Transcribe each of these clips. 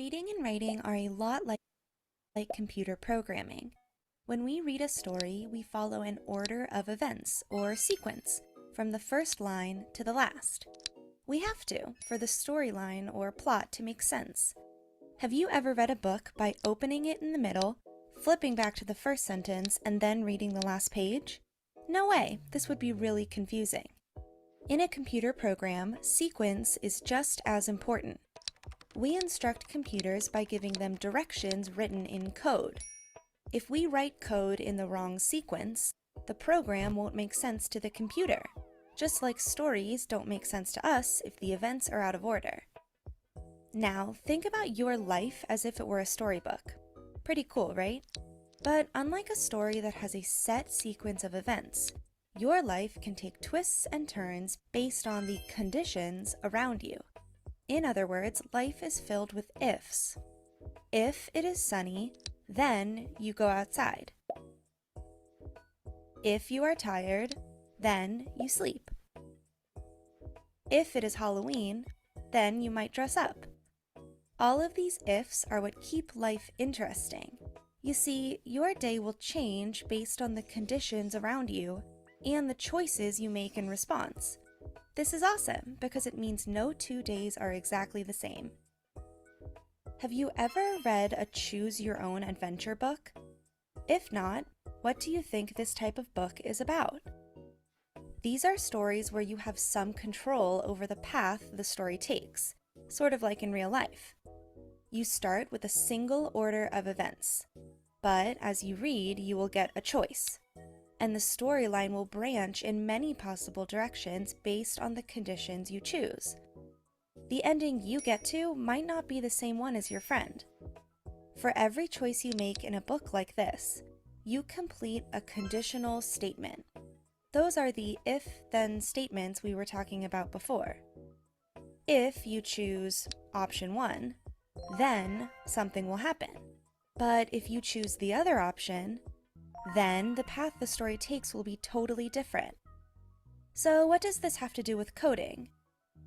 Reading and writing are a lot like computer programming. When we read a story, we follow an order of events, or sequence, from the first line to the last. We have to, for the storyline or plot to make sense. Have you ever read a book by opening it in the middle, flipping back to the first sentence, and then reading the last page? No way, this would be really confusing. In a computer program, sequence is just as important. We instruct computers by giving them directions written in code. If we write code in the wrong sequence, the program won't make sense to the computer, just like stories don't make sense to us if the events are out of order. Now, think about your life as if it were a storybook. Pretty cool, right? But unlike a story that has a set sequence of events, your life can take twists and turns based on the conditions around you. In other words, life is filled with ifs. If it is sunny, then you go outside. If you are tired, then you sleep. If it is Halloween, then you might dress up. All of these ifs are what keep life interesting. You see, your day will change based on the conditions around you and the choices you make in response. This is awesome because it means no 2 days are exactly the same. Have you ever read a choose-your-own-adventure book? If not, what do you think this type of book is about? These are stories where you have some control over the path the story takes, sort of like in real life. You start with a single order of events, but as you read, you will get a choice, and the storyline will branch in many possible directions based on the conditions you choose. The ending you get to might not be the same one as your friend. For every choice you make in a book like this, you complete a conditional statement. Those are the if-then statements we were talking about before. If you choose option 1, then something will happen. But if you choose the other option, then the path the story takes will be totally different. So what does this have to do with coding?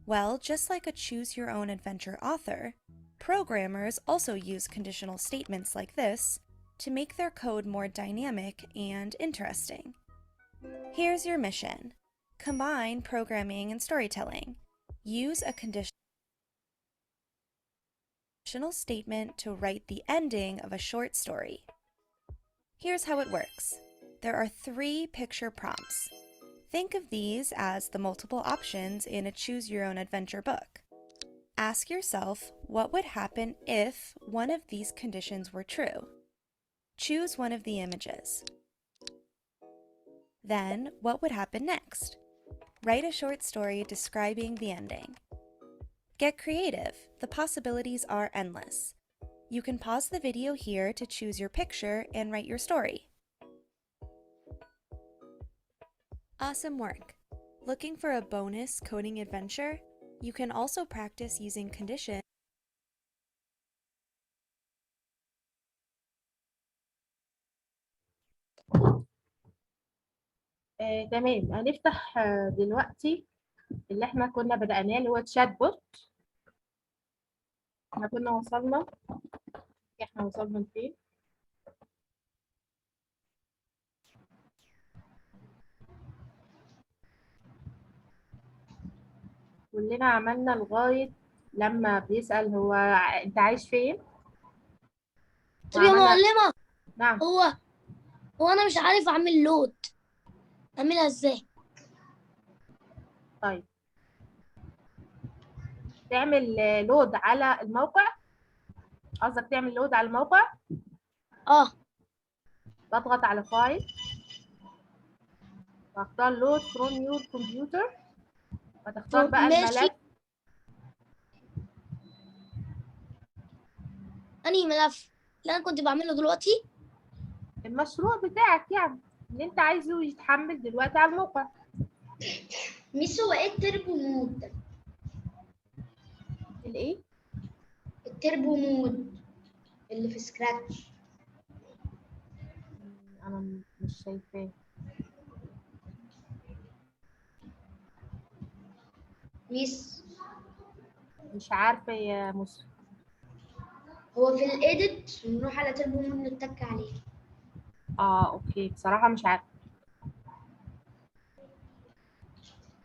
Well, just like a choose-your-own-adventure author, programmers also use conditional statements like this to make their code more dynamic and interesting. Here's your mission. Combine programming and storytelling. Use a conditional statement to write the ending of a short story. Here's how it works. There are 3 picture prompts. Think of these as the multiple options in a choose-your-own-adventure book. Ask yourself what would happen if one of these conditions were true. Choose one of the images. Then, what would happen next? Write a short story describing the ending. Get creative. The possibilities are endless. You can pause the video here to choose your picture and write your story. Awesome work! Looking for a bonus coding adventure? You can also practice using conditions تمام، هنفتح دلوقتي اللي احنا كنا بدأناه اللي هو تشات بوت. احنا كنا وصلنا لفين؟ كلنا عملنا لغاية لما بيسأل هو انت عايش فين؟ طب يا معلمة، نعم. هو أنا مش عارف أعمل لود، أعملها إزاي؟ طيب، تعمل لود على الموقع؟ قصدك تعمل لود على الموقع؟ بضغط على فايل، واختار لود فروم يور كمبيوتر، وتختار بقى ماشي. الملف. أنهي ملف اللي أنا كنت بعمله دلوقتي؟ المشروع بتاعك يعني اللي انت عايزه يتحمل دلوقتي على الموقع. ميس، هو إيه التربو مود؟ الايه؟ التربو مود اللي في سكراتش. انا مش شايفاه. ميس، مش عارفه يا مسلم. هو في الايديت نروح على تربو مود نتك عليه. اوكي، بصراحة مش عارفة.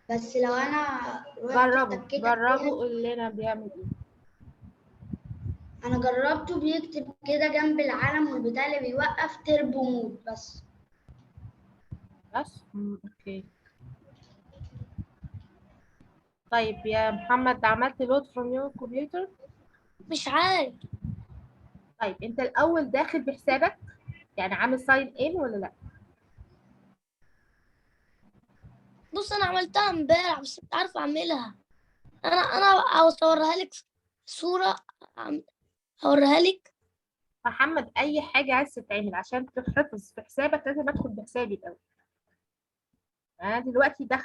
بس لو انا رحت اتكيت عليها، جربوا قول لنا بيعمل ايه. انا جربته بيكتب كده جنب العلم والبتاع اللي بيوقف تربو مود بس. بس اوكي. طيب يا محمد، عملت لود فروم يور كمبيوتر؟ مش عارف. طيب انت الاول داخل بحسابك، يعني عامل ساين ان ولا لا؟ بص انا عملتها امبارح بس مش عارفه اعملها. انا عاوز اوريها لك صوره، اوريها لك. محمد، اي حاجه عايز تتعمل عشان تحتفظ في حسابك لازم ادخل بحسابي الاول. انا دلوقتي داخل